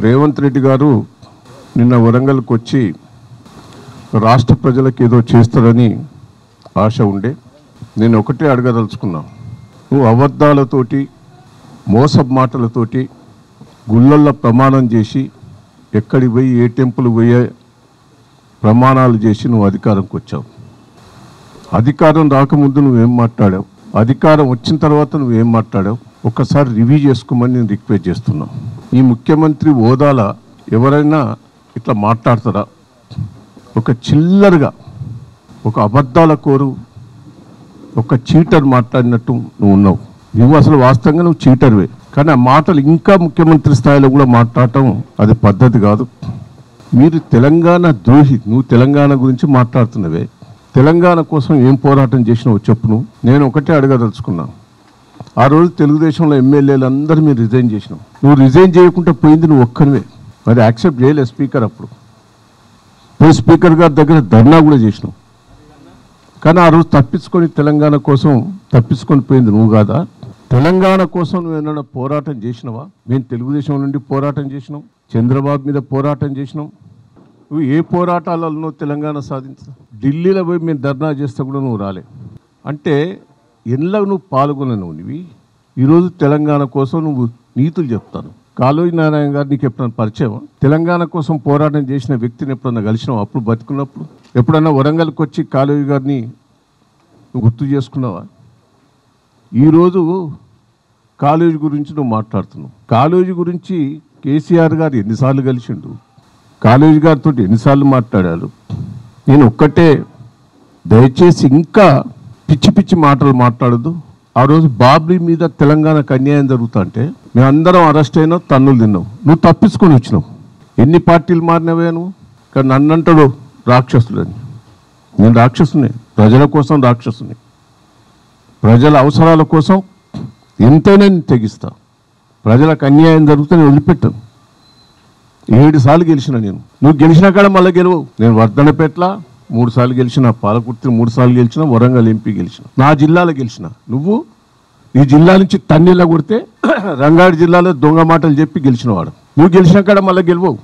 రేవంత్ రెడ్డి గారు నిన్న వరంగల్కి వచ్చి రాష్ట్ర ప్రజలకు ఏదో చేస్తారని ఆశ ఉండే. నేను ఒకటే అడగదలుచుకున్నా, నువ్వు అబద్ధాలతోటి మోసపు మాటలతోటి గుళ్ళల్లో ప్రమాణం చేసి ఎక్కడికి పోయి ఏ టెంపుల్ పోయే ప్రమాణాలు చేసి నువ్వు అధికారంకి వచ్చావు. అధికారం రాకముందు నువ్వేం మాట్లాడావు, అధికారం వచ్చిన తర్వాత నువ్వేం మాట్లాడావు ఒక్కసారి రివ్యూ చేసుకోమని నేను రిక్వెస్ట్ చేస్తున్నా. ఈ ముఖ్యమంత్రి హోదాల ఎవరైనా ఇట్లా మాట్లాడతారా? ఒక చిల్లరగా ఒక అబద్ధాల కోరు ఒక చీటర్ మాట్లాడినట్టు నువ్వు ఉన్నావు. నువ్వు అసలు వాస్తవంగా నువ్వు చీటర్వే, కానీ ఆ మాటలు ఇంకా ముఖ్యమంత్రి స్థాయిలో కూడా మాట్లాడటం అది పద్ధతి కాదు. మీరు తెలంగాణ ద్రోహి. నువ్వు తెలంగాణ గురించి మాట్లాడుతున్నవే, తెలంగాణ కోసం ఏం పోరాటం చేసినావు చెప్పు. నేను ఒకటే అడగదలుచుకున్నా, ఆ రోజు తెలుగుదేశంలో ఎమ్మెల్యేలు అందరూ మీరు రిజైన్ చేసినావు. నువ్వు రిజైన్ చేయకుండా పోయింది నువ్వు ఒక్కనివే. అది యాక్సెప్ట్ చేయలేదు స్పీకర్. అప్పుడు పోయి స్పీకర్ గారి దగ్గర ధర్నా కూడా చేసినావు. కానీ ఆ రోజు తప్పించుకొని తెలంగాణ కోసం తప్పించుకొని పోయింది నువ్వు కాదా? తెలంగాణ కోసం నువ్వు ఏమైనా పోరాటం చేసినావా? మేము తెలుగుదేశం నుండి పోరాటం చేసినాం, చంద్రబాబు మీద పోరాటం చేసినాం. నువ్వు ఏ పోరాటాలలో తెలంగాణ సాధించా? ఢిల్లీలో పోయి మేము ధర్నా చేస్తే కూడా నువ్వు రాలే. అంటే ఎన్లో నువ్వు పాల్గొనను. నువ్వు ఈరోజు తెలంగాణ కోసం నువ్వు నీతులు చెప్తాను. కాళోజీ నారాయణ గారు నీకు ఎప్పుడైనా పరిచయం? తెలంగాణ కోసం పోరాటం చేసిన వ్యక్తిని ఎప్పుడన్నా కలిసినావు? అప్పుడు బతుకున్నప్పుడు ఎప్పుడన్నా వరంగల్కి వచ్చి కాళోజీ గారిని నువ్వు గుర్తు చేసుకున్నావా? ఈరోజు కాళోజీ గురించి నువ్వు మాట్లాడుతున్నావు. కాళోజీ గురించి కేసీఆర్ గారు ఎన్నిసార్లు కలిసిండు, కాళోజీ గారితో ఎన్నిసార్లు మాట్లాడారు? నేను ఒక్కటే, దయచేసి ఇంకా పిచ్చి పిచ్చి మాటలు మాట్లాడద్దు. ఆ రోజు బాబ్రీ మీద తెలంగాణకు అన్యాయం జరుగుతుంటే మేమందరం అరెస్ట్ అయినావు, తన్నులు తిన్నావు. నువ్వు తప్పించుకొని వచ్చినావు. ఎన్ని పార్టీలు మారినవే నువ్వు. కానీ నన్నంటాడు రాక్షసులని. నేను రాక్షసుని, ప్రజల కోసం రాక్షసుని. ప్రజల అవసరాల కోసం ఎంతైనా నేను తెగిస్తా. ప్రజలకు అన్యాయం జరిగితే నేను వదిలిపెట్టాను. 7 సార్లు గెలిచిన నేను. నువ్వు గెలిచిన కాడ మళ్ళీ గెలవవు. నేను వర్ధనపేట్ల 3 సార్లు గెలిచిన, పాలకుర్తి 3 సార్లు గెలిచిన, వరంగల్ ఎంపీ గెలిచిన, నా జిల్లాలో గెలిచిన. నువ్వు నీ జిల్లా నుంచి తన్నీళ్ళ కొడితే రంగారెడ్డి జిల్లాలో దొంగ మాటలు చెప్పి గెలిచినవాడు. నువ్వు గెలిచిన కాడ మళ్ళీ గెలవవు.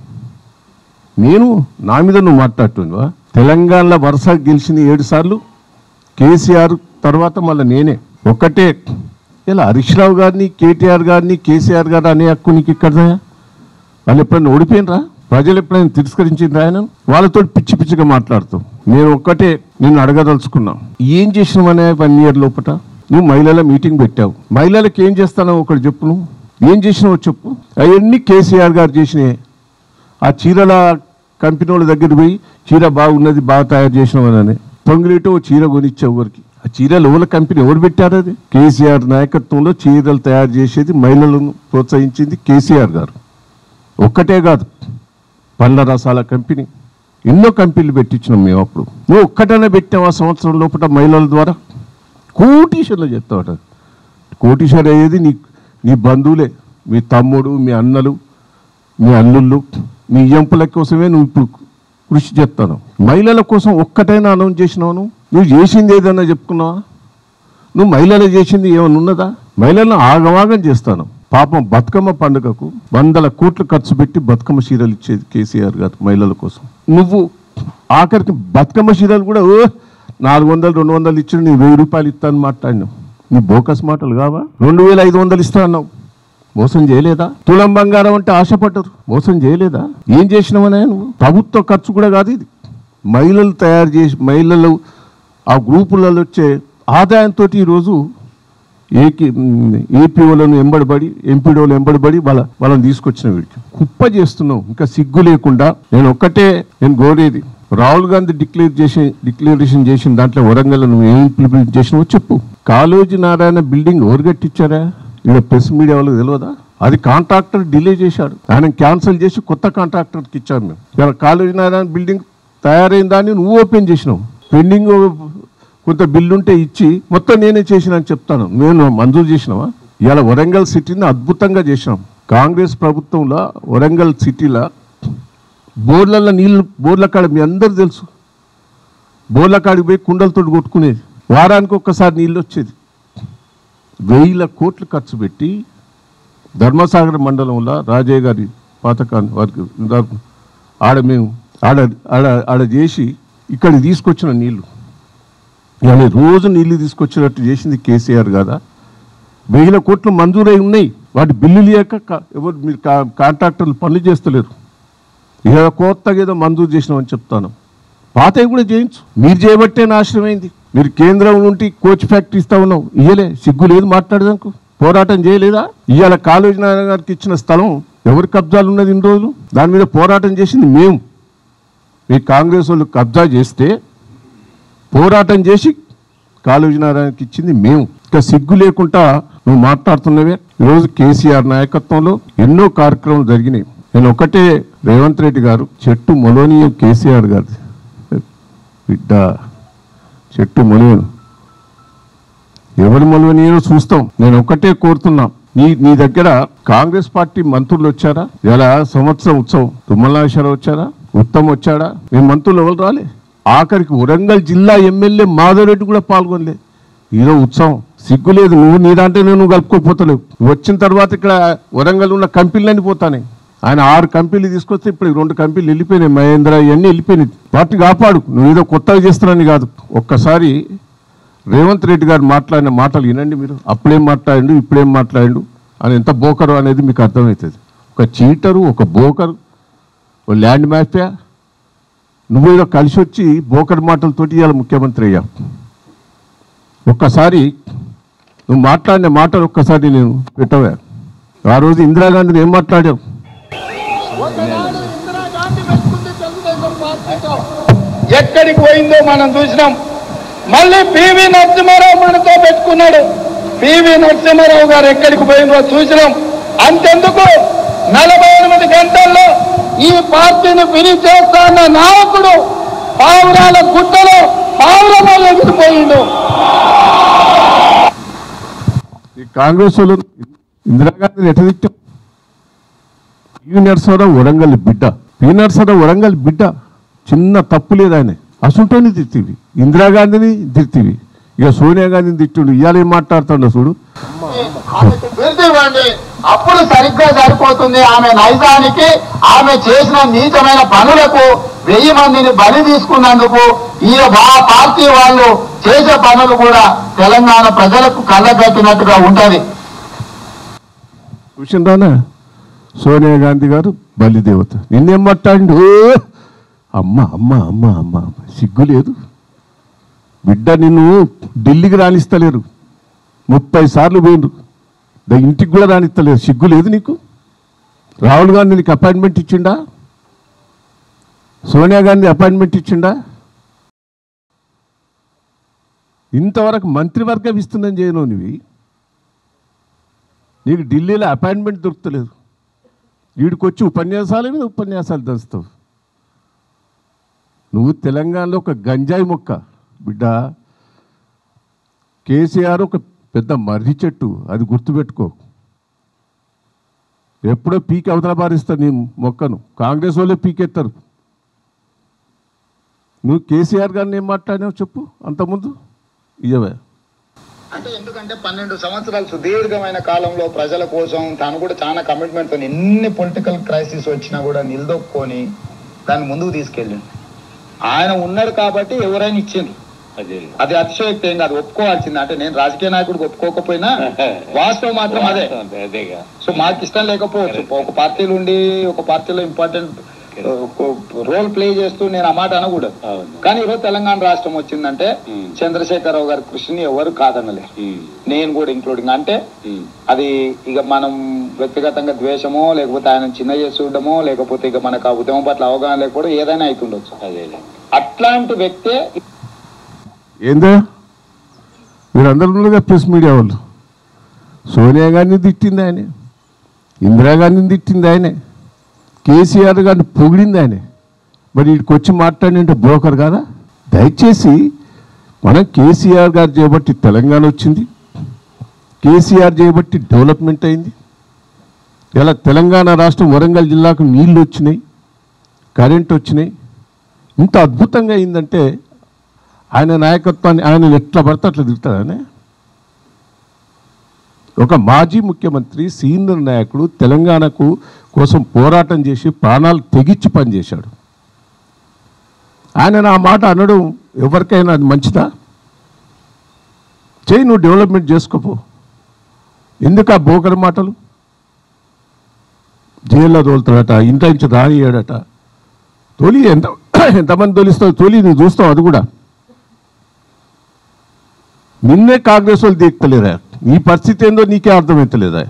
నేను నా మీద నువ్వు మాట్లాడుతున్నావా? తెలంగాణలో వరుస గెలిచిన 7 సార్లు కేసీఆర్ తర్వాత మళ్ళీ నేనే. ఒక్కటే, ఇలా హరీష్ రావు గారిని, కేటీఆర్ గారిని, కేసీఆర్ గారు అనే హక్కు నీకు ఇక్కడదా? వాళ్ళు ఎప్పుడైనా ఓడిపోయినరా? ప్రజలు ఎప్పుడైనా తిరస్కరించిండ్రా? ఆయన వాళ్ళతో పిచ్చి పిచ్చిగా మాట్లాడుతావు. నేను ఒక్కటే నిన్ను అడగదలుచుకున్నా, ఏం చేసినావనే 1 ఇయర్ లోపల నువ్వు మహిళల మీటింగ్ పెట్టావు. మహిళలకు ఏం చేస్తానో ఒకటి చెప్పు. నువ్వు ఏం చేసినావో చెప్పు. అవన్నీ కేసీఆర్ గారు చేసినాయి. ఆ చీరల కంపెనీ వాళ్ళ దగ్గర పోయి చీర బాగున్నది, బాగా తయారు చేసినావని పొంగిలిటో చీర కొనిచ్చావు. ఎవరికి ఆ చీరలు ఎవరి కంపెనీ ఎవరు పెట్టారు? అది కేసీఆర్ నాయకత్వంలో చీరలు తయారు చేసేది, మహిళలను ప్రోత్సహించింది కేసీఆర్ గారు. ఒక్కటే కాదు, పండ్ల రసాల కంపెనీ, ఎన్నో కంపెనీలు పెట్టించినాం మేము. అప్పుడు నువ్వు ఒక్కటనే పెట్టావు. ఆ సంవత్సరం లోపల మహిళల ద్వారా కోటీశ్వర్లు చెప్తావట. కోటీశ్వర్ అయ్యేది నీ బంధువులే, మీ తమ్ముడు, మీ అన్నలు, మీ అల్లుళ్ళు, మీ ఎంపుల కోసమే నువ్వు ఇప్పుడు కృషి చేస్తాను. మహిళల కోసం ఒక్కటైనా అనౌన్స్ చేసినావు? నువ్వు చేసింది ఏదన్నా చెప్పుకున్నావా? నువ్వు మహిళలు చేసింది ఏమైనా ఉన్నదా? మహిళలను ఆగమాగం చేస్తాను. పాపం బతుకమ్మ పండుగకు 100 కోట్లు ఖర్చు పెట్టి బతుకమ్మ చీరలు ఇచ్చేది కేసీఆర్ గారు మహిళల కోసం. నువ్వు ఆఖరికి బతుకమ్మ చీరలు కూడా 400, 200 ఇచ్చి నీ 1000 రూపాయలు ఇస్తాను మాట్లాడినావు. నీ బోకస్ మాటలు కావా? 2500 ఇస్తా అన్నావు. మోసం చేయలేదా? తులం బంగారం అంటే ఆశపడ్డారు, మోసం చేయలేదా? ఏం చేసినావనే నువ్వు? ప్రభుత్వ ఖర్చు కూడా కాదు ఇది. మహిళలు తయారు చేసి, మహిళలు ఆ గ్రూపులలో వచ్చే ఆదాయంతో ఈరోజు ఏపీఓలను ఎంబడిపడి, ఎంపీడోలు ఎంబడిపడి వాళ్ళని తీసుకొచ్చిన వీడికి కుప్ప చేస్తున్నావు. ఇంకా సిగ్గు లేకుండా నేను ఒక్కటే నేను కోరేది, రాహుల్ గాంధీ డిక్లరేషన్ చేసిన దాంట్లో వరంగల్ నువ్వు ఏం ఇంప్లిమెంట్ చేసినావో చెప్పు. కాళోజీ నారాయణ బిల్డింగ్ ఎవరు కట్టించారా? ఇక్కడ ప్రెస్ మీడియా వాళ్ళకి తెలియదా? అది కాంట్రాక్టర్ డిలే చేశాడు. ఆయన క్యాన్సిల్ చేసి కొత్త కాంట్రాక్టర్కి ఇచ్చారు మేము. ఇలా కాళోజీ నారాయణ బిల్డింగ్ తయారైన దాన్ని నువ్వు ఓపెన్ చేసినావు. పెండింగ్ కొంత బిల్లు ఉంటే ఇచ్చి మొత్తం నేనే చేసిన అని చెప్తాను. నేను మంజూరు చేసినావా? ఇలా వరంగల్ సిటీని అద్భుతంగా చేసినాం. కాంగ్రెస్ ప్రభుత్వంలో వరంగల్ సిటీలో బోర్లలో నీళ్ళు, బోర్ల కాడ మీ అందరు తెలుసు, బోర్ల కాడికి పోయి కుండలతో కొట్టుకునేది. వారానికి ఒక్కసారి నీళ్ళు వచ్చేది. వేల కోట్లు ఖర్చు పెట్టి ధర్మసాగర్ మండలంలో రాజయ్య గారి పాతకాన్ని వారికి ఆడ చేసి ఇక్కడికి తీసుకొచ్చిన నీళ్లు ఇవాళ రోజు నీళ్లు తీసుకొచ్చినట్టు చేసింది కేసీఆర్ కదా. 1000 కోట్లు మంజూరై ఉన్నాయి, వాటి బిల్లులు లేక ఎవరు మీరు కాంట్రాక్టర్లు పనులు చేస్తలేరు. ఇక కొత్తగా ఏదో మంజూరు చేసినామని చెప్తాను, పాతవి కూడా చేయించు. మీరు చేయబట్టే నాశనమైంది. మీరు కేంద్రం నుండి కోచ్ ఫ్యాక్టరీ ఇస్తా ఉన్నావు, ఇయ్యలే, సిగ్గు లేదు మాట్లాడదానికి, పోరాటం చేయలేదా? ఇవాళ కాళోజీ నారాయణ గారికి ఇచ్చిన స్థలం ఎవరి కబ్జాలు ఉన్నది ఇన్ని రోజులు? దాని మీద పోరాటం చేసింది మేము. మీ కాంగ్రెస్ వాళ్ళు కబ్జా చేస్తే పోరాటం చేసి కాళోజీ నారాయణకి ఇచ్చింది మేము. ఇంకా సిగ్గు లేకుండా నువ్వు మాట్లాడుతున్నవే. ఈరోజు కేసీఆర్ నాయకత్వంలో ఎన్నో కార్యక్రమాలు జరిగినాయి. నేను ఒకటే, రేవంత్ రెడ్డి గారు చెట్టు మొలోనియం కేసీఆర్ గారు బిడ్డ చెట్టు మొలోని ఎవరు మొలవనియో చూస్తాం. నేను ఒకటే కోరుతున్నా, నీ దగ్గర కాంగ్రెస్ పార్టీ మంత్రులు వచ్చారా? ఇలా సంవత్సరం ఉత్సవం తుమ్మల నాగేశ్వరరావు వచ్చారా? ఉత్తమ్ వచ్చాడా? మీ మంత్రులు ఎవరు రాలే? ఆఖరికి వరంగల్ జిల్లా ఎమ్మెల్యే మాధవరెడ్డి కూడా పాల్గొనలే. ఈరోజు ఉత్సవం, సిగ్గు లేదు. నువ్వు నీ దాంట్లో నువ్వు కలుపుకోపోతలేవు. వచ్చిన తర్వాత ఇక్కడ వరంగల్ ఉన్న కంపెనీలన్నీ పోతానే. ఆయన 6 కంపెనీలు తీసుకొస్తే ఇప్పుడు 2 కంపెనీలు వెళ్ళిపోయినాయి, మహేంద్ర ఇవన్నీ వెళ్ళిపోయినాయి. వాటిని కాపాడు, నువ్వు ఏదో కొత్తగా చేస్తున్నాని కాదు. ఒక్కసారి రేవంత్ రెడ్డి గారు మాట్లాడిన మాటలు వినండి మీరు. అప్పుడేం మాట్లాడిండు, ఇప్పుడేం మాట్లాడిండు అని, ఎంత బోకరు అనేది మీకు అర్థమవుతుంది. ఒక చీటరు, ఒక బోకరు, ఓ ల్యాండ్ మాఫియా, నువ్వు ఏదో కలిసి వచ్చి బోకర్ మాటలతోటి ఇవాళ ముఖ్యమంత్రి అయ్యా. ఒక్కసారి నువ్వు మాట్లాడిన మాటలు ఒక్కసారి నేను పెట్టవా? ఆ రోజు ఇందిరాగాంధీని ఏం మాట్లాడావు? ఎక్కడికి పోయిందో మనం చూసినాం. మళ్ళీ పివి నరసింహారావు మనతో పెట్టుకున్నాడు. పివి నరసింహారావు గారు ఎక్కడికి పోయిందో చూసినాం. అంతెందుకు 48 గంటల్లో ఈ పార్టీని ఫినిష్ చేస్తాన్న నాయకుడు పావురాల గుట్టలో పావురమో ఎగిరిపోయిండు. ఈ కాంగ్రెస్ వాళ్ళు ఇందిరాగాంధీని ఎట్లా తిట్టాం? పివి నరసింహారావు వరంగల్ బిడ్డ, పివి నరసింహారావు వరంగల్ బిడ్డ, చిన్న తప్పు లేదు ఆయన. అసంటోని తిట్టివి, ఇందిరాగాంధీని తిట్టివి, ఇక సోనియా గాంధీని తిట్టిండు. ఇవాళ ఏం మాట్లాడుతుండో చూడు. అప్పుడు సరిగ్గా సరిపోతుంది. ఆమె నైజానికి, ఆమె చేసిన నీచమైన పనులకు 1000 మందిని బలి తీసుకున్నందుకు ఈ పార్టీ వాళ్ళు చేసే పనులు కూడా తెలంగాణ ప్రజలకు కళ్ళగట్టినట్టుగా ఉంటది. చూసిండ్రానా? సోనియా గాంధీ గారు బలిదేవత. నిన్నేం మాట్లాడిండు? అమ్మ అమ్మ అమ్మ అమ్మ, సిగ్గు లేదు బిడ్డ. నిన్ను ఢిల్లీకి రాణిస్తలేరు, 30 సార్లు పోయిండ్రు, ఇంటికి కూడా రాణిస్తలేరు. సిగ్గు లేదు నీకు? రాహుల్ గాంధీ నీకు అపాయింట్మెంట్ ఇచ్చిండా? సోనియా గాంధీ అపాయింట్మెంట్ ఇచ్చిండా? ఇంతవరకు మంత్రివర్గం ఇస్తుందని చేయను నువ్వు. నీకు ఢిల్లీలో అపాయింట్మెంట్ దొరుకుతలేదు, వీడికి వచ్చి ఉపన్యాసాల మీద ఉపన్యాసాలు దంచుతావు. నువ్వు తెలంగాణలో ఒక గంజాయి మొక్క బిడ్డ. కేసీఆర్ ఒక పెద్ద మర్రి చెట్టు, అది గుర్తుపెట్టుకో. ఎప్పుడో పీకి అవతల పారిస్తారు నీ మొక్కను, కాంగ్రెస్ వాళ్ళే పీకెత్తారు. నువ్వు కేసీఆర్ గారిని ఏం మాట్లాడినావు చెప్పు అంతకుముందు? ఇయ్యవే అంటే ఎందుకంటే 12 సంవత్సరాలు సుదీర్ఘమైన కాలంలో ప్రజల కోసం తాను కూడా చాలా కమిట్మెంట్ తో ఎన్ని పొలిటికల్ క్రైసిస్ వచ్చినా కూడా నిలదొక్కుని దాన్ని ముందుకు తీసుకెళ్ళింది. ఆయన ఉన్నాడు కాబట్టి ఎవరైనా ఇచ్చింది. అది అతిశయోక్తి ఏం కాదు, ఒప్పుకోవాల్సింది. అంటే నేను రాజకీయ నాయకుడికి ఒప్పుకోకపోయినా వాస్తవం మాత్రం అదే. సో మాకు ఇష్టం లేకపోవచ్చు, ఒక పార్టీలు ఉండి ఒక పార్టీలో ఇంపార్టెంట్ రోల్ ప్లే చేస్తూ నేను ఆ మాట అనకూడదు. కానీ ఈరోజు తెలంగాణ రాష్ట్రం వచ్చిందంటే చంద్రశేఖరరావు గారి కృషిని ఎవరు కాదనలేరు, నేను కూడా ఇంక్లూడింగ్. అంటే అది ఇక మనం వ్యక్తిగతంగా ద్వేషమో, లేకపోతే ఆయన చిన్న చేసి చూడడమో, లేకపోతే ఇక మనకు ఆ ఉద్యమం పట్ల అవగాహన లేకపోవడం ఏదైనా అవుతుండొచ్చు. అట్లాంటి వ్యక్తే ఏందా మీరందరూ ప్రెస్ మీడియా వాళ్ళు. సోనియా గాంధీని తిట్టింది ఆయనే, ఇందిరాగాంధీని తిట్టింది ఆయనే, కేసీఆర్ గారిని పొగిడింది ఆయనే. మరి వీడికి వచ్చి మాట్లాడినంటే బ్రోకర్ కాదా? దయచేసి మనం కేసీఆర్ గారు చేయబట్టి తెలంగాణ వచ్చింది, కేసీఆర్ చేయబట్టి డెవలప్మెంట్ అయింది. ఇలా తెలంగాణ రాష్ట్రం వరంగల్ జిల్లాకు నీళ్ళు వచ్చినాయి, కరెంట్ వచ్చినాయి. ఇంత అద్భుతంగా అయిందంటే ఆయన నాయకత్వాన్ని ఆయన ఎట్లా పడితే అట్లా తిడతాడనే. ఒక మాజీ ముఖ్యమంత్రి సీనియర్ నాయకుడు తెలంగాణకు కోసం పోరాటం చేసి ప్రాణాలు తెగించి పనిచేశాడు. ఆయన నా మాట అనడం ఎవరికైనా అది మంచిదా? చేయి, నువ్వు డెవలప్మెంట్ చేసుకోపో. ఎందుకు ఆ బోకరి మాటలు? జైల్లో తోలుతాడట, ఇంట నుంచి రానియాడట. తొలి ఎంతమంది తొలిస్తావు? తొలి నువ్వు చూస్తావు. అది కూడా నిన్నే కాంగ్రెస్ వాళ్ళు దీక్తలేరా? నీ పరిస్థితి ఏందో నీకే అర్థమవుతలేదా?